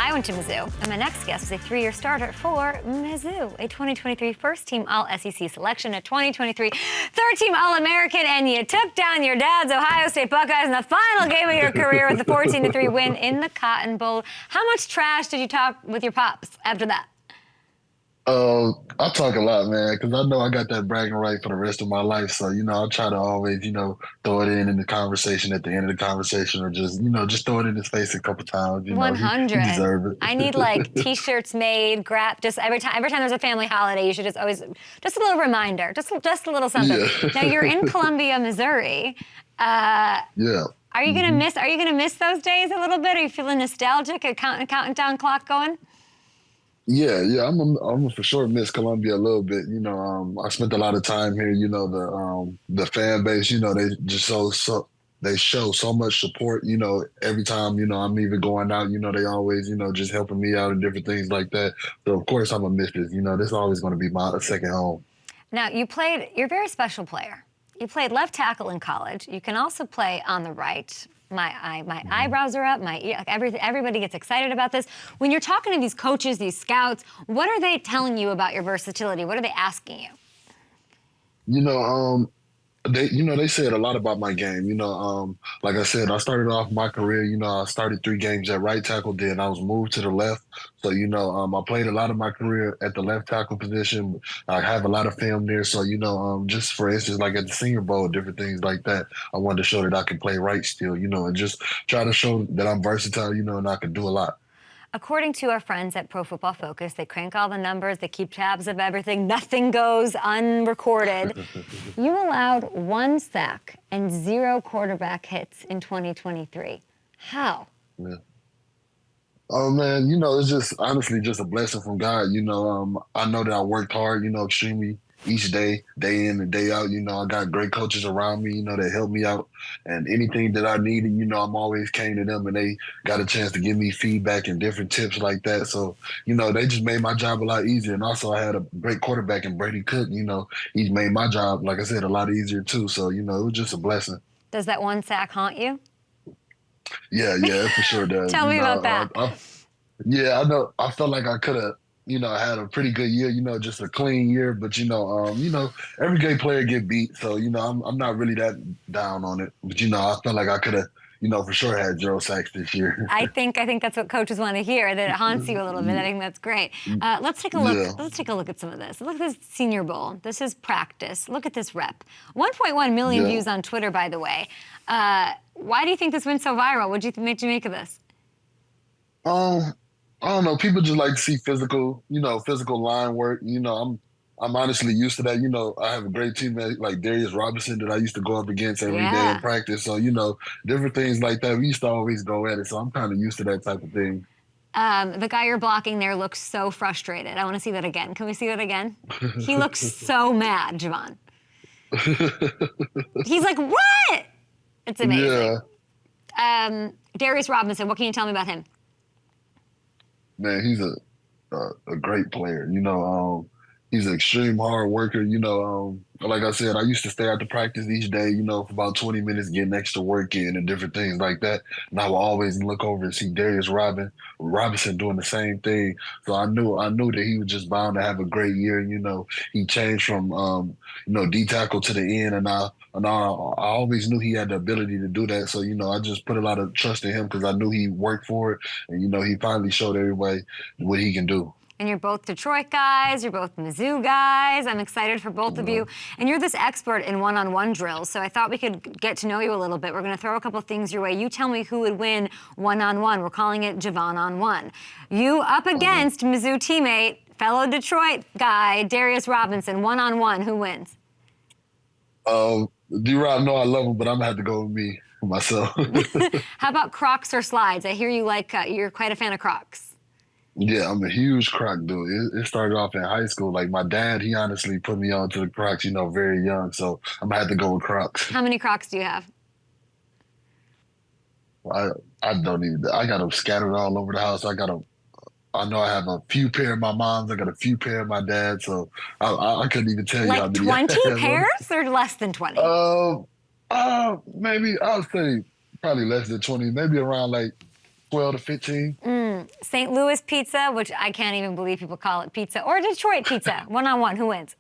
I went to Mizzou, and my next guest is a 3-year starter for Mizzou, a 2023 first-team All-SEC selection, a 2023 third-team All-American, and you took down your dad's Ohio State Buckeyes in the final game of your career with a 14-3 win in the Cotton Bowl. How much trash did you talk with your pops after that? I talk a lot, man, because I know I got that bragging right for the rest of my life. So, I try to always, throw it in the conversation at the end of the conversation, or just throw it in his face a couple times. 100. He deserve it. I need like T-shirts made, just every time there's a family holiday, you should just a little reminder, just a little something. Yeah. Now you're in Columbia, Missouri. Yeah. Are you gonna miss those days a little bit? Are you feeling nostalgic? A counting down clock going? Yeah, I'm a for sure miss Columbia a little bit. I spent a lot of time here. The fan base. They just they show so much support. Every time I'm even going out. They always just helping me out and different things like that. So of course I'm gonna miss this. This is always going to be my second home. Now you're a very special player. You played left tackle in college. You can also play on the right. My eyebrows are up. Everybody gets excited about this. When you're talking to these coaches, these scouts, what are they telling you about your versatility? What are they asking you? They said a lot about my game. Like I said, I started off my career. I started 3 games at right tackle. Then I was moved to the left. So I played a lot of my career at the left tackle position. I have a lot of film there. So just for instance, like at the Senior Bowl, different things like that. I wanted to show that I can play right still. And just try to show that I'm versatile. And I can do a lot. According to our friends at Pro Football Focus, they crank all the numbers, they keep tabs of everything, nothing goes unrecorded. You allowed 1 sack and 0 quarterback hits in 2023. How? Yeah. Oh, man, it's just honestly just a blessing from God. I know that I worked hard, extremely each day, day in and day out. I got great coaches around me, that help me out. And anything that I needed, I'm always came to them and they got a chance to give me feedback and different tips like that. So, they just made my job a lot easier. And also I had a great quarterback in Brady Cook, he's made my job, like I said, a lot easier too. So, it was just a blessing. Does that 1 sack haunt you? Yeah, it for sure does. Tell me about that. I know. I felt like I could have, had a pretty good year, just a clean year. But, every great player get beat. So, I'm not really that down on it. But, I felt like I could have, for sure had 0 sacks this year. I think that's what coaches want to hear, that it haunts you a little bit. I think that's great. Let's take a look. Yeah. Let's take a look at some of this. Look at this Senior Bowl. This is practice. Look at this rep. 1.1 million views on Twitter, by the way. Why do you think this went so viral? What did you make of this? I don't know. People just like to see physical line work. I'm honestly used to that. I have a great teammate like Darius Robinson that I used to go up against every day in practice. So, different things like that. We used to always go at it. So I'm kind of used to that type of thing. The guy you're blocking there looks so frustrated. I want to see that again. Can we see that again? He looks so mad, Javon. He's like, what? It's amazing. Yeah. Darius Robinson, what can you tell me about him? Man, he's a great player. He's an extreme hard worker. Like I said, I used to stay after practice each day, for about 20 minutes, getting extra work in and different things like that. And I would always look over and see Darius Robinson doing the same thing. So I knew that he was just bound to have a great year. He changed from D tackle to the end, and I always knew he had the ability to do that. So, I just put a lot of trust in him because I knew he worked for it. And, he finally showed everybody what he can do. And you're both Detroit guys. You're both Mizzou guys. I'm excited for both of you. And you're this expert in one-on-one drills. So I thought we could get to know you a little bit. We're going to throw a couple things your way. You tell me who would win one-on-one. We're calling it Javon on one. You up against Mizzou teammate, fellow Detroit guy, Darius Robinson. One-on-one. Who wins? D-Rob, no, I love him, but I'm going to have to go with me, myself. How about Crocs or slides? I hear you you're quite a fan of Crocs. Yeah, I'm a huge Croc dude. It started off in high school. Like my dad, he honestly put me onto the Crocs, very young. So I'm gonna have to go with Crocs. How many Crocs do you have? I don't even. I got them scattered all over the house. I know I have a few pair of my mom's. I got a few pair of my dad's. So I couldn't even tell you how many. Like 20 pairs or less than 20? Maybe I would say probably less than 20. Maybe around like 12 to 15. St. Louis pizza, which I can't even believe people call it pizza, or Detroit pizza. One-on-one, who wins?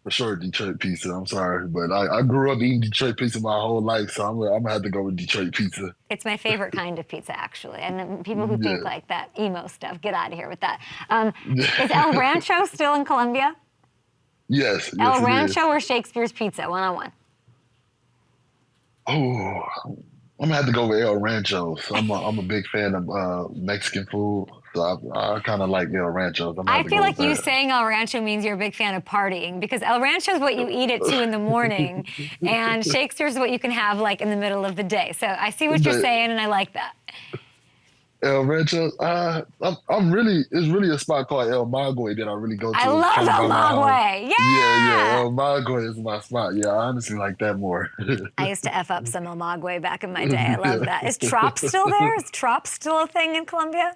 For sure, Detroit pizza. I'm sorry, but I grew up eating Detroit pizza my whole life, so I'm gonna have to go with Detroit pizza. It's my favorite kind of pizza, actually. And then people who think Yeah. like that emo stuff, get out of here with that. Is El Rancho still in Colombia? Yes, El yes, it is. Rancho or Shakespeare's Pizza, one-on-one? Oh, I'm gonna have to go with El Rancho. So I'm a big fan of Mexican food, so I kind of like El Rancho. I'm gonna I have to feel go with like you that. saying El Rancho means you're a big fan of partying because El Rancho is what you eat at 2 in the morning, and Shakespeare's what you can have like in the middle of the day. So I see what you're The saying, and I like that. El Rancho, I'm really, it's really a spot called El Maguey that I really go I to. It's love kind of El by my home. Maguey. Yeah, Yeah. El Maguey is my spot. Yeah, I honestly like that more. I used to F up some El Maguey back in my day. I love Yeah. that. Is Trop still there? Is Trop still a thing in Colombia?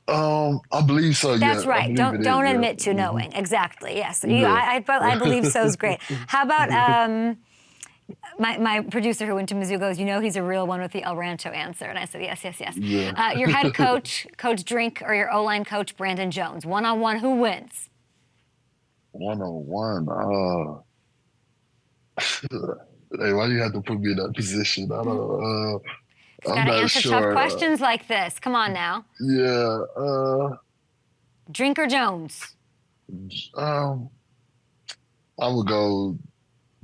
I believe so. Yeah, That's I right. believe it Don't is. Yeah. admit to knowing. Exactly. Yes. Yeah. I believe so is great. How about my producer who went to Mizzou goes, he's a real one with the El Rancho answer. And I said, yes, yes, yes. Yeah. Your head coach, Coach Drink, or your O-line coach, Brandon Jones. One-on-one, who wins? 101. Hey, why do you have to put me in that position? I don't know. Just got I'm to not answer tough sure. questions like this. Come on now. Yeah. Drink or Jones? Um, I would go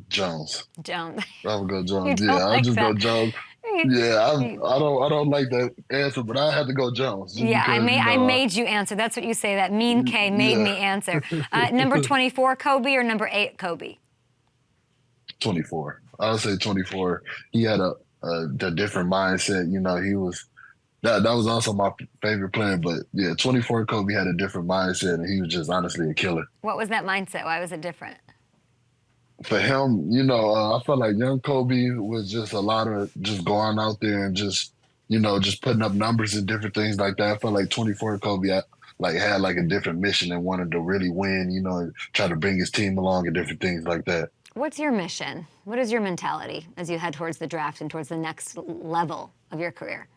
Jones. Jones. I would go You Jones. don't Yeah, I'll like just go that. Jones. Yeah, I don't like that answer, but I have to go Jones just Yeah, because I made you answer. That's what you say. That mean K made yeah, me answer. Number 24, Kobe, or number 8, Kobe? 24. I would say 24. He had a different mindset. He was that was also my favorite player. But yeah, 24 Kobe had a different mindset, and he was just honestly a killer. What was that mindset? Why was it different? For him, I felt like young Kobe was just a lot of just going out there and just, just putting up numbers and different things like that. I felt like 24 Kobe had like a different mission and wanted to really win, and try to bring his team along and different things like that. What's your mission? What is your mentality as you head towards the draft and towards the next level of your career?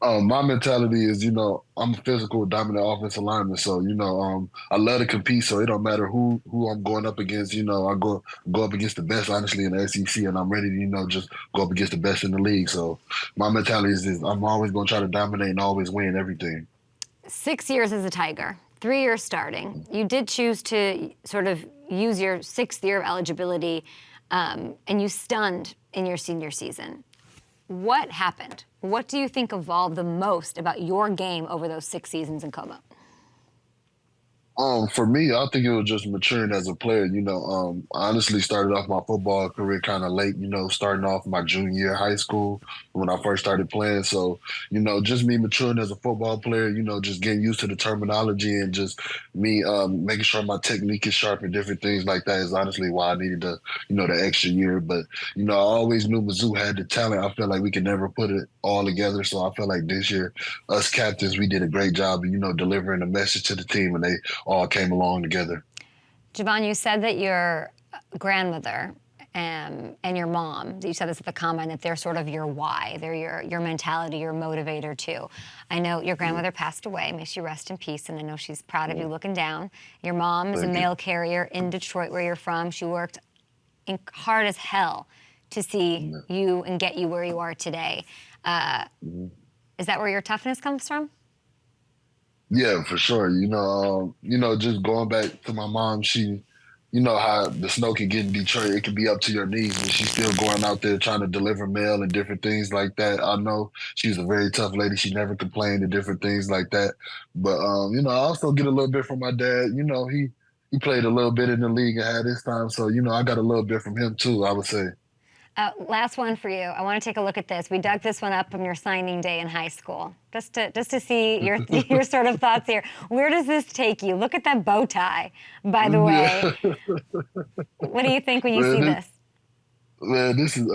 My mentality is, I'm a physical, dominant offensive lineman. So, I love to compete. So it don't matter who I'm going up against. I go up against the best, honestly, in the SEC, and I'm ready to, just go up against the best in the league. So my mentality is this: I'm always going to try to dominate and always win everything. 6 years as a Tiger, 3 years starting. You did choose to sort of use your 6th year of eligibility, and you stunned in your senior season. What happened? What do you think evolved the most about your game over those 6 seasons in Como? For me, I think it was just maturing as a player. I honestly started off my football career kind of late, starting off my junior year of high school when I first started playing. So, just me maturing as a football player, just getting used to the terminology and just me making sure my technique is sharp and different things like that is honestly why I needed the extra year. But, I always knew Mizzou had the talent. I felt like we could never put it all together. So I felt like this year, us captains, we did a great job of, delivering a message to the team, and they all came along together. Javon, you said that your grandmother and your mom, you said this at the combine, that they're sort of your why. They're your mentality, your motivator too. I know your grandmother passed away. May she rest in peace, and I know she's proud of you looking down. Your mom is a mail carrier in Detroit, where you're from. She worked hard as hell to see you and get you where you are today. Is that where your toughness comes from? Yeah, for sure. Just going back to my mom, she, how the snow can get in Detroit, it can be up to your knees, and she's still going out there trying to deliver mail and different things like that. I know she's a very tough lady. She never complained and different things like that. But, I also get a little bit from my dad. He played a little bit in the league and had his time. So, I got a little bit from him too, I would say. Last one for you. I want to take a look at this. We dug this one up from your signing day in high school, just to see your your sort of thoughts here. Where does this take you? Look at that bow tie, by the way. Yeah. What do you think when you Man, see this? Man, this is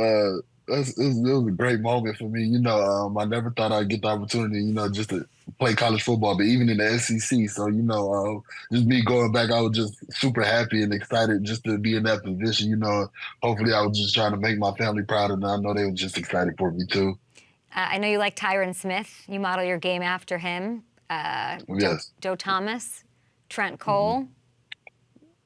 it was a great moment for me. I never thought I'd get the opportunity, just to play college football, but even in the SEC. So, just me going back, I was just super happy and excited just to be in that position. Hopefully I was just trying to make my family proud, and I know they were just excited for me too. I know you like Tyron Smith. You model your game after him. Yes. Joe Thomas, Trent Cole.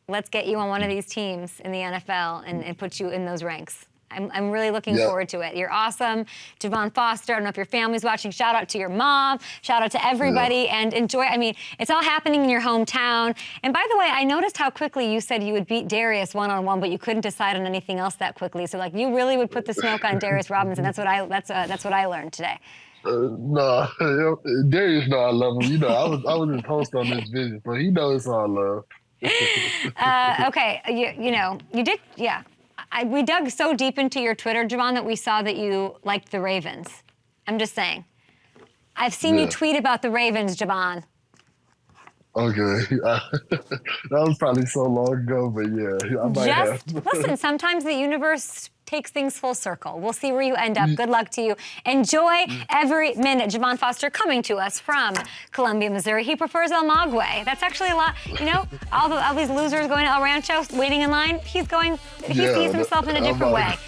Let's get you on one of these teams in the NFL and put you in those ranks. I'm really looking forward to it. You're awesome. Javon Foster, I don't know if your family's watching. Shout out to your mom. Shout out to everybody. And enjoy. I mean, it's all happening in your hometown. And by the way, I noticed how quickly you said you would beat Darius one-on-one, but you couldn't decide on anything else that quickly. So, like, you really would put the smoke on Darius Robinson. That's what I learned today. No, Darius know I love him. You know, I was his host on this vision, so he knows it's all love. Okay, you did, yeah. We dug so deep into your Twitter, Javon, that we saw that you liked the Ravens. I'm just saying. I've seen you tweet about the Ravens, Javon. Okay. That was probably so long ago, but yeah, I might have. Listen, sometimes the universe takes things full circle. We'll see where you end up. Good luck to you. Enjoy every minute. Javon Foster coming to us from Columbia, Missouri. He prefers El Maguey. That's actually a lot, all these losers going to El Rancho, waiting in line. He sees himself in a different way.